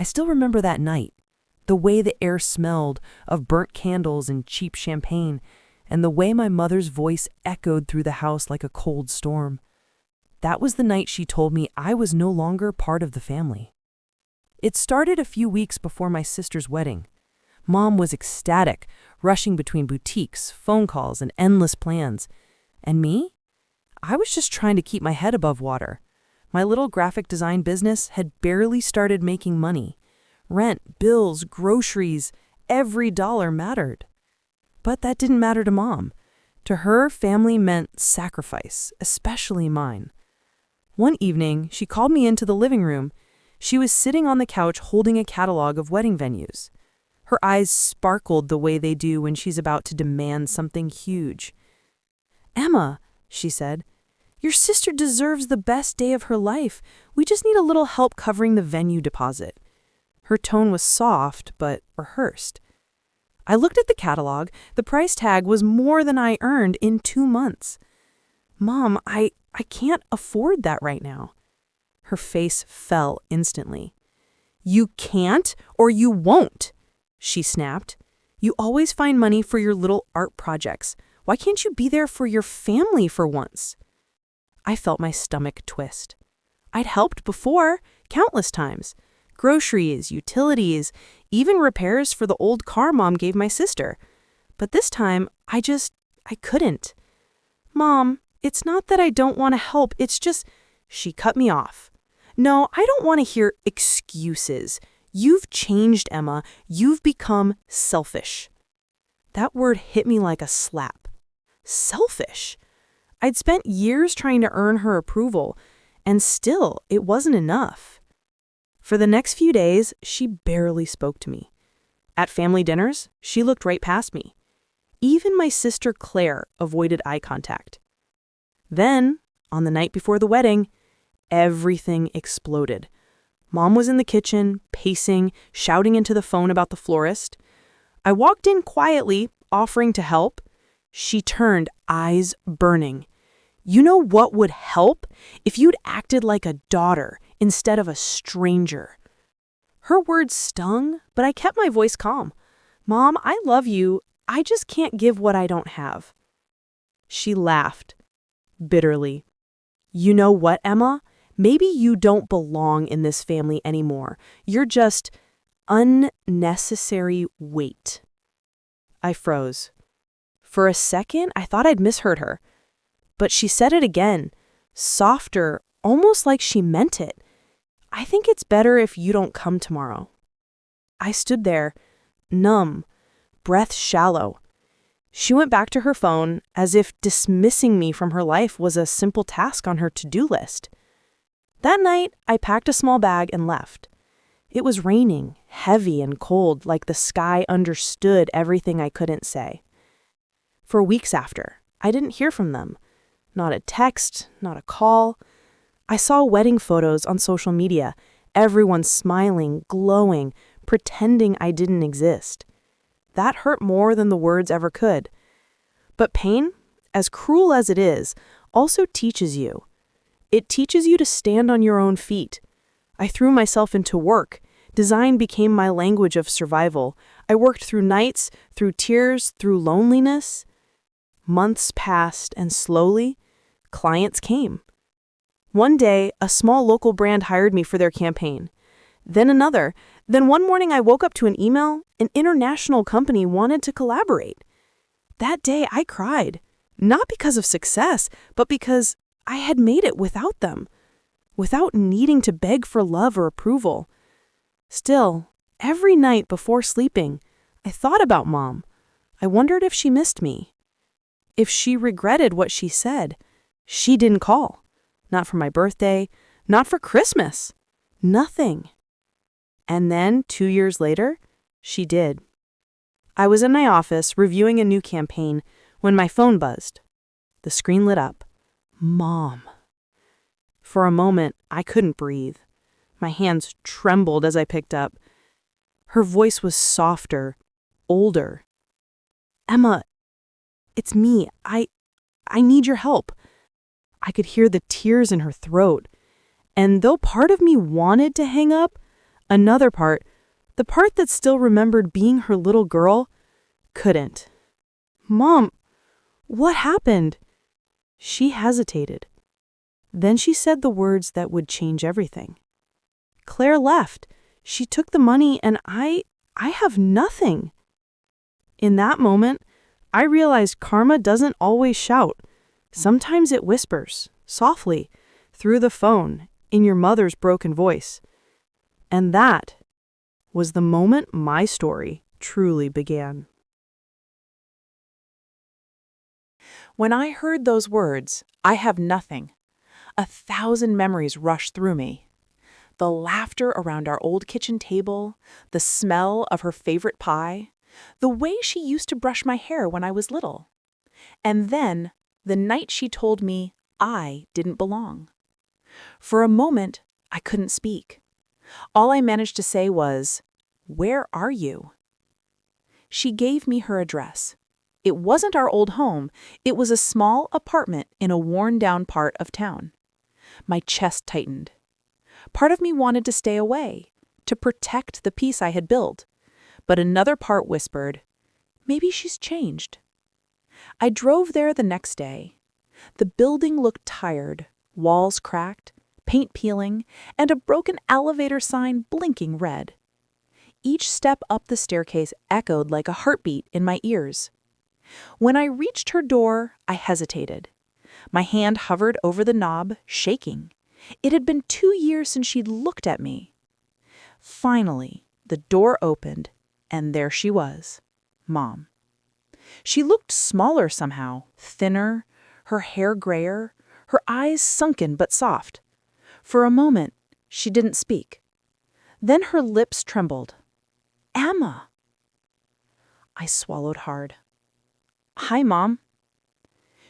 I still remember that night, the way the air smelled of burnt candles and cheap champagne, and the way my mother's voice echoed through the house like a cold storm. That was the night she told me I was no longer part of the family. It started a few weeks before my sister's wedding. Mom was ecstatic, rushing between boutiques, phone calls, and endless plans. And me? I was just trying to keep my head above water. My little graphic design business had barely started making money. Rent, bills, groceries, every dollar mattered. But that didn't matter to Mom. To her, family meant sacrifice, especially mine. One evening, she called me into the living room. She was sitting on the couch holding a catalog of wedding venues. Her eyes sparkled the way they do when she's about to demand something huge. "Emma," she said, "your sister deserves the best day of her life. We just need a little help covering the venue deposit." Her tone was soft, but rehearsed. I looked at the catalog. The price tag was more than I earned in 2 months. "Mom, I can't afford that right now." Her face fell instantly. "You can't or you won't," she snapped. "You always find money for your little art projects. Why can't you be there for your family for once?" I felt my stomach twist. I'd helped before, countless times. Groceries, utilities, even repairs for the old car Mom gave my sister. But this time, I couldn't. "Mom, it's not that I don't want to help, it's just—" She cut me off. "No, I don't want to hear excuses. You've changed, Emma. You've become selfish." That word hit me like a slap. Selfish. I'd spent years trying to earn her approval, and still, it wasn't enough. For the next few days, she barely spoke to me. At family dinners, she looked right past me. Even my sister Claire avoided eye contact. Then, on the night before the wedding, everything exploded. Mom was in the kitchen, pacing, shouting into the phone about the florist. I walked in quietly, offering to help. She turned, eyes burning. "You know what would help? If you'd acted like a daughter instead of a stranger." Her words stung, but I kept my voice calm. "Mom, I love you. I just can't give what I don't have." She laughed, bitterly. "You know what, Emma? Maybe you don't belong in this family anymore. You're just unnecessary weight." I froze. For a second, I thought I'd misheard her. But she said it again, softer, almost like she meant it. "I think it's better if you don't come tomorrow." I stood there, numb, breath shallow. She went back to her phone, as if dismissing me from her life was a simple task on her to-do list. That night, I packed a small bag and left. It was raining, heavy and cold, like the sky understood everything I couldn't say. For weeks after, I didn't hear from them. Not a text, not a call. I saw wedding photos on social media, everyone smiling, glowing, pretending I didn't exist. That hurt more than the words ever could. But pain, as cruel as it is, also teaches you. It teaches you to stand on your own feet. I threw myself into work. Design became my language of survival. I worked through nights, through tears, through loneliness. Months passed, and slowly, clients came. One day, a small local brand hired me for their campaign. Then another. Then one morning I woke up to an email. An international company wanted to collaborate. That day I cried, not because of success, but because I had made it without them, without needing to beg for love or approval. Still, every night before sleeping, I thought about Mom. I wondered if she missed me. If she regretted what she said. She didn't call. Not for my birthday, not for Christmas. Nothing. And then, 2 years later, she did. I was in my office reviewing a new campaign when my phone buzzed. The screen lit up. Mom. For a moment, I couldn't breathe. My hands trembled as I picked up. Her voice was softer, older. "Emma, it's me. I need your help." I could hear the tears in her throat. And though part of me wanted to hang up, Another part, the part that still remembered being her little girl, couldn't. "Mom, what happened?" She hesitated. Then she said the words that would change everything. "Claire left. She took the money and I have nothing." In that moment, I realized karma doesn't always shout. Sometimes it whispers, softly, through the phone, in your mother's broken voice. And that was the moment my story truly began. When I heard those words, "I have nothing," 1,000 memories rushed through me. The laughter around our old kitchen table, the smell of her favorite pie, the way she used to brush my hair when I was little. And then, the night she told me I didn't belong. For a moment, I couldn't speak. All I managed to say was, "Where are you?" She gave me her address. It wasn't our old home. It was a small apartment in a worn-down part of town. My chest tightened. Part of me wanted to stay away, to protect the peace I had built. But another part whispered, maybe she's changed. I drove there the next day. The building looked tired, walls cracked, paint peeling, and a broken elevator sign blinking red. Each step up the staircase echoed like a heartbeat in my ears. When I reached her door, I hesitated. My hand hovered over the knob, shaking. It had been 2 years since she'd looked at me. Finally, the door opened, and there she was, Mom. She looked smaller somehow, thinner, her hair grayer, her eyes sunken but soft. For a moment, she didn't speak. Then her lips trembled. "Emma!" I swallowed hard. "Hi, Mom."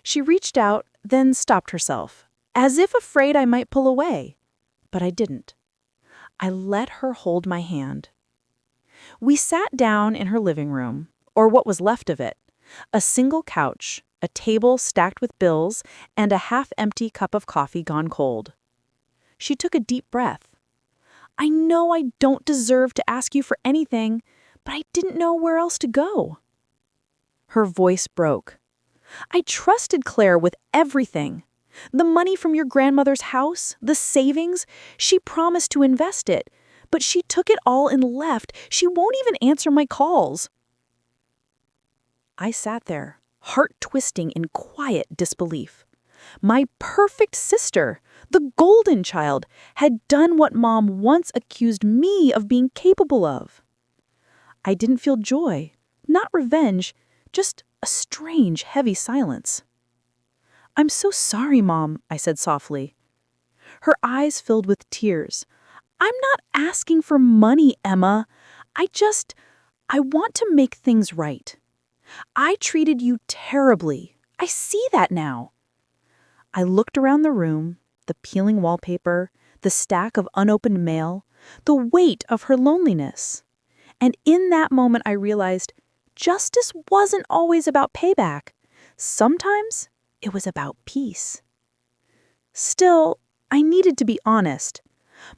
She reached out, then stopped herself, as if afraid I might pull away. But I didn't. I let her hold my hand. We sat down in her living room, or what was left of it, a single couch, a table stacked with bills, and a half-empty cup of coffee gone cold. She took a deep breath. "I know I don't deserve to ask you for anything, but I didn't know where else to go." Her voice broke. "I trusted Claire with everything. The money from your grandmother's house, the savings, she promised to invest it, but she took it all and left. She won't even answer my calls." I sat there, heart twisting in quiet disbelief. My perfect sister, the golden child, had done what Mom once accused me of being capable of. I didn't feel joy, not revenge, just a strange, heavy silence. "I'm so sorry, Mom," I said softly. Her eyes filled with tears. "I'm not asking for money, Emma. I want to make things right. I treated you terribly. I see that now." I looked around the room, the peeling wallpaper, the stack of unopened mail, the weight of her loneliness. And in that moment I realized justice wasn't always about payback. Sometimes it was about peace. Still, I needed to be honest.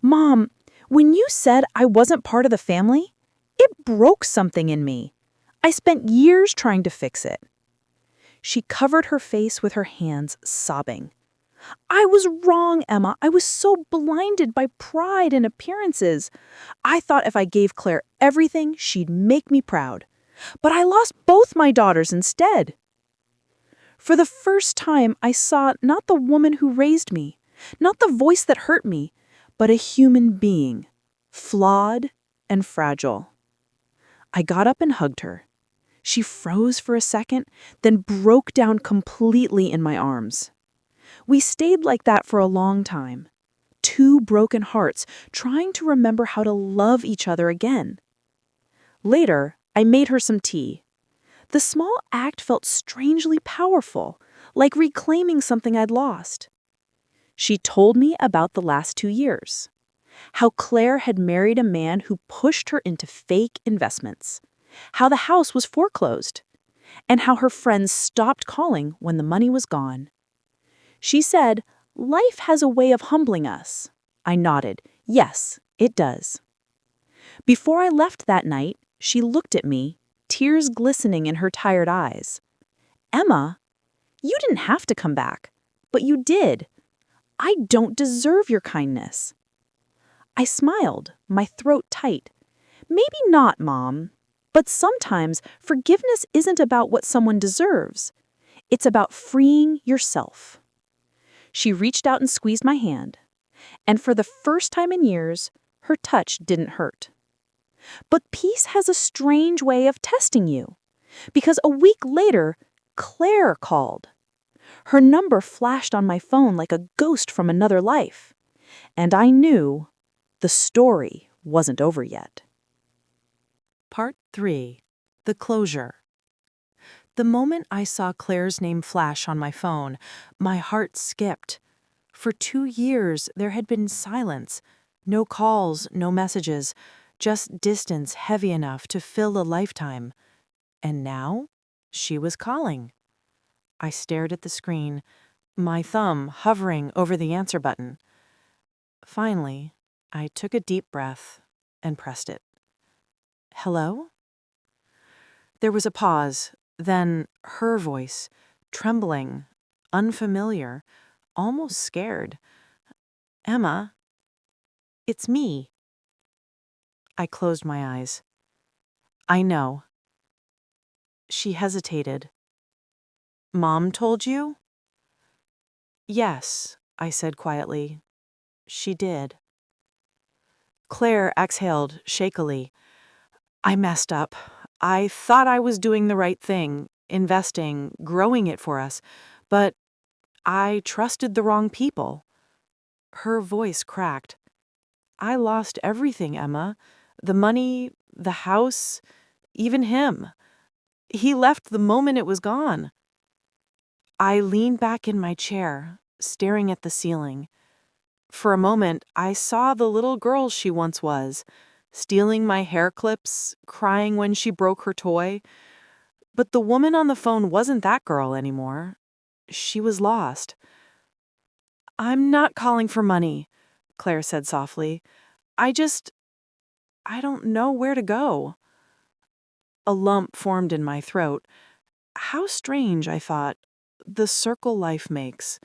"Mom, when you said I wasn't part of the family, it broke something in me. I spent years trying to fix it." She covered her face with her hands, sobbing. "I was wrong, Emma. I was so blinded by pride and appearances. I thought if I gave Claire everything, she'd make me proud. But I lost both my daughters instead." For the first time, I saw not the woman who raised me, not the voice that hurt me, but a human being, flawed and fragile. I got up and hugged her. She froze for a second, then broke down completely in my arms. We stayed like that for a long time, 2 broken hearts trying to remember how to love each other again. Later, I made her some tea. The small act felt strangely powerful, like reclaiming something I'd lost. She told me about the last 2 years, how Claire had married a man who pushed her into fake investments, how the house was foreclosed, and how her friends stopped calling when the money was gone. She said, "Life has a way of humbling us." I nodded. "Yes, it does." Before I left that night, she looked at me, tears glistening in her tired eyes. Emma, you didn't have to come back, but you did. I don't deserve your kindness. I smiled, my throat tight. Maybe not, Mom. But sometimes forgiveness isn't about what someone deserves. It's about freeing yourself. She reached out and squeezed my hand, and for the first time in years, her touch didn't hurt. But peace has a strange way of testing you, because a week later, Claire called. Her number flashed on my phone like a ghost from another life, and I knew the story wasn't over yet. Part 3. The Closure. The moment I saw Claire's name flash on my phone, my heart skipped. For 2 years, there had been silence. No calls, no messages, just distance heavy enough to fill a lifetime. And now, she was calling. I stared at the screen, my thumb hovering over the answer button. Finally, I took a deep breath and pressed it. Hello? There was a pause, then her voice, trembling, unfamiliar, almost scared. Emma, it's me. I closed my eyes. I know. She hesitated. Mom told you? Yes, I said quietly. She did. Claire exhaled shakily. I messed up. I thought I was doing the right thing, investing, growing it for us, but I trusted the wrong people. Her voice cracked. I lost everything, Emma. The money, the house, even him. He left the moment it was gone. I leaned back in my chair, staring at the ceiling. For a moment, I saw the little girl she once was, stealing my hair clips, crying when she broke her toy. But the woman on the phone wasn't that girl anymore. She was lost. I'm not calling for money, Claire said softly. I don't know where to go. A lump formed in my throat. How strange, I thought, the circle life makes.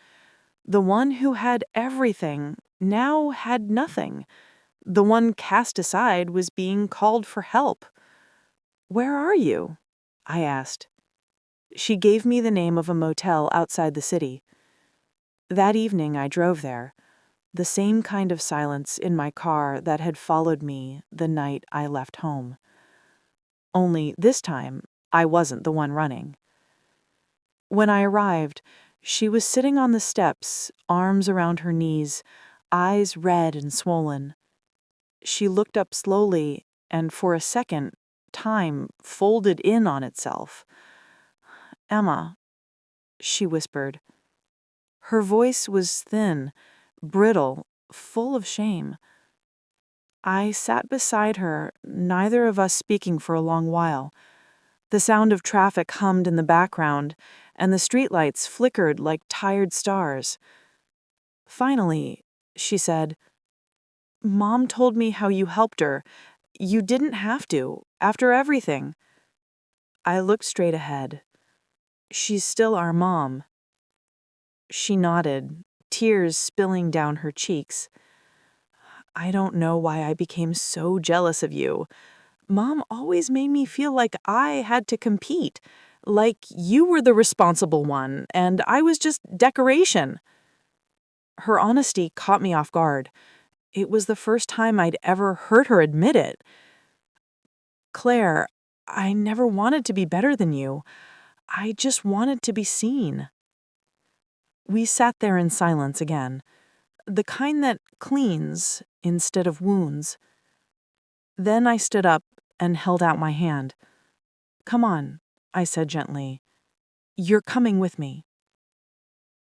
The one who had everything now had nothing. The one cast aside was being called for help. Where are you? I asked. She gave me the name of a motel outside the city. That evening I drove there, the same kind of silence in my car that had followed me the night I left home. Only this time, I wasn't the one running. When I arrived, she was sitting on the steps, arms around her knees, eyes red and swollen. She looked up slowly, and for a second, time folded in on itself. Emma, she whispered. Her voice was thin, brittle, full of shame. I sat beside her, neither of us speaking for a long while. The sound of traffic hummed in the background, and the streetlights flickered like tired stars. Finally, she said, Mom told me how you helped her. You didn't have to, after everything. I looked straight ahead. She's still our mom. She nodded, tears spilling down her cheeks. I don't know why I became so jealous of you. Mom always made me feel like I had to compete, like you were the responsible one, and I was just decoration. Her honesty caught me off guard. It was the first time I'd ever heard her admit it. Claire, I never wanted to be better than you. I just wanted to be seen. We sat there in silence again, the kind that cleans instead of wounds. Then I stood up and held out my hand. Come on, I said gently. You're coming with me.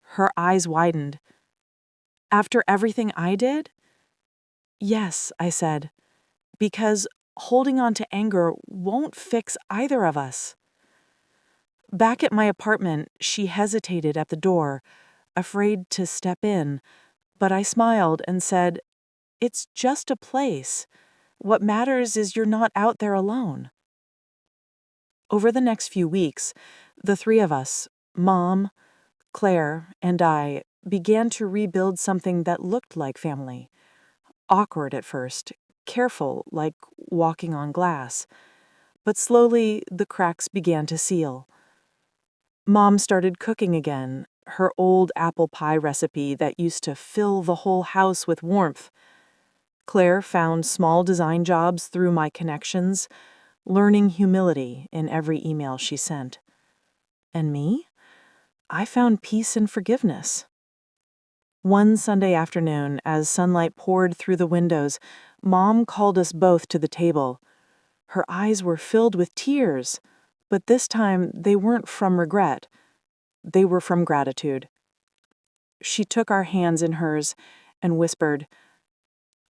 Her eyes widened. After everything I did? Yes, I said, because holding on to anger won't fix either of us. Back at my apartment, she hesitated at the door, afraid to step in, but I smiled and said, It's just a place. What matters is you're not out there alone. Over the next few weeks, the three of us, Mom, Claire, and I, began to rebuild something that looked like family. Awkward at first, careful, like walking on glass. But slowly, the cracks began to seal. Mom started cooking again, her old apple pie recipe that used to fill the whole house with warmth. Claire found small design jobs through my connections, learning humility in every email she sent. And me? I found peace and forgiveness. One Sunday afternoon, as sunlight poured through the windows, Mom called us both to the table. Her eyes were filled with tears, but this time they weren't from regret. They were from gratitude. She took our hands in hers and whispered,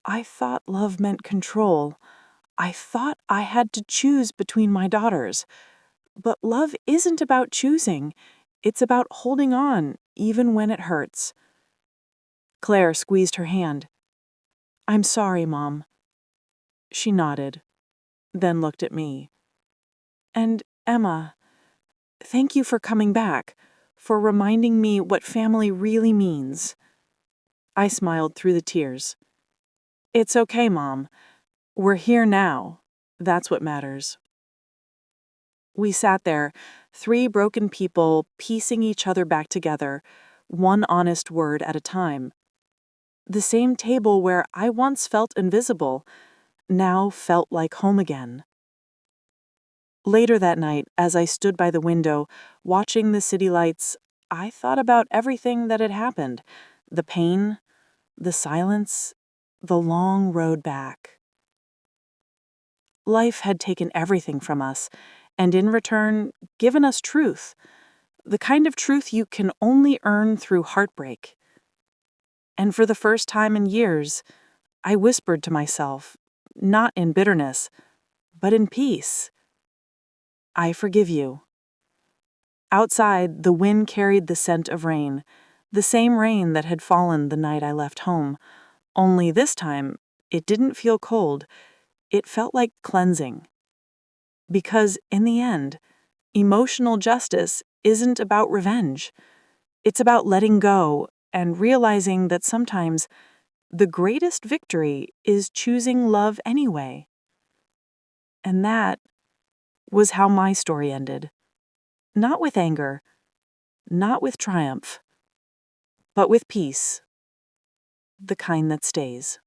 "I thought love meant control. I thought I had to choose between my daughters. But love isn't about choosing. It's about holding on, even when it hurts." Claire squeezed her hand. "I'm sorry, Mom." She nodded, then looked at me. "And Emma, thank you for coming back, for reminding me what family really means." I smiled through the tears. "It's okay, Mom. We're here now. That's what matters." We sat there, three broken people piecing each other back together, one honest word at a time. The same table where I once felt invisible, now felt like home again. Later that night, as I stood by the window, watching the city lights, I thought about everything that had happened, the pain, the silence, the long road back. Life had taken everything from us, and in return, given us truth, the kind of truth you can only earn through heartbreak. And for the first time in years, I whispered to myself, not in bitterness, but in peace, "I forgive you." Outside, the wind carried the scent of rain, the same rain that had fallen the night I left home, only this time, it didn't feel cold, it felt like cleansing. Because in the end, emotional justice isn't about revenge. It's about letting go and realizing that sometimes the greatest victory is choosing love anyway. And that was how my story ended. Not with anger, not with triumph, but with peace, the kind that stays.